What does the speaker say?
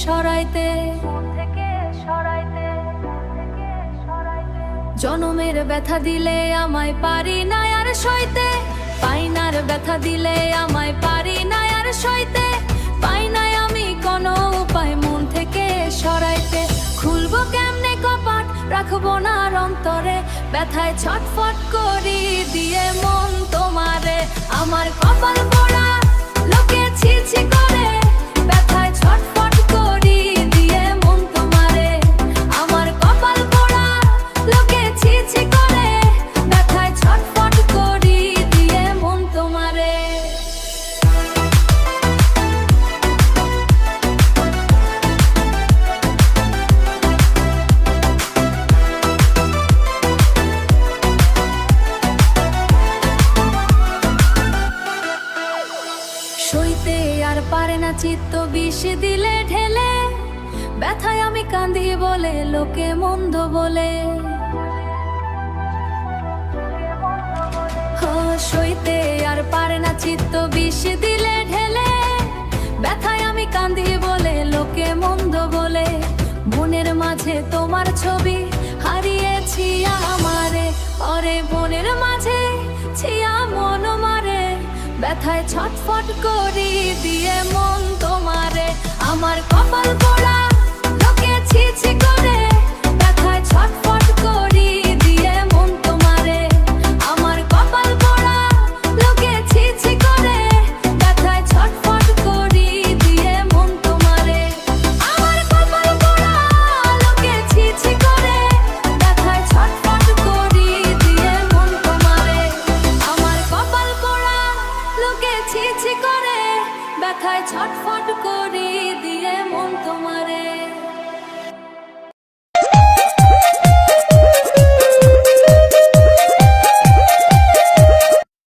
সরাইতে। জনমের ব্যথা দিলে আমায় পারি না আর সইতে, পাইনার ব্যথা দিলে আমায় পারি না আর সইতে। পাই নাই আমি কোনো উপায় মন থেকে সরাইতে। খুলবো কেমনে কপাট, রাখবো না আর অন্তরে, ব্যথায় ছটফট করি দিয়ে মন তোমারে। আমার কপাল পোড়া, লোকে ছি ছি করে, ব্যথায় ছটফট করি দিয়ে মন তোমারে। আমার কপাল পোড়া, লোকে ছি ছি করে, ব্যথায় ছটফট করি দিয়ে মন তোমারে। সইতে আর পারে না চিত্ত বিষ দিলে ঢেলে, ব্যথায় আমি কাঁদি বলে লোকে মন্দ বলে। সইতে আর পারে না চিত্ত বিষ দিলে ঢেলে, ব্যথায় আমি কাঁদি বলে লোকে মন্দ বলে। মনের মাঝে তোমার ছবি হারিয়েছি আমারে, অরে মনের মাঝে ছিয়া মন মারে, ব্যথায় ছটফট করি দিয়ে মন তোমারে। আমার কপাল পোড়া, লোকে ছি ছি করে,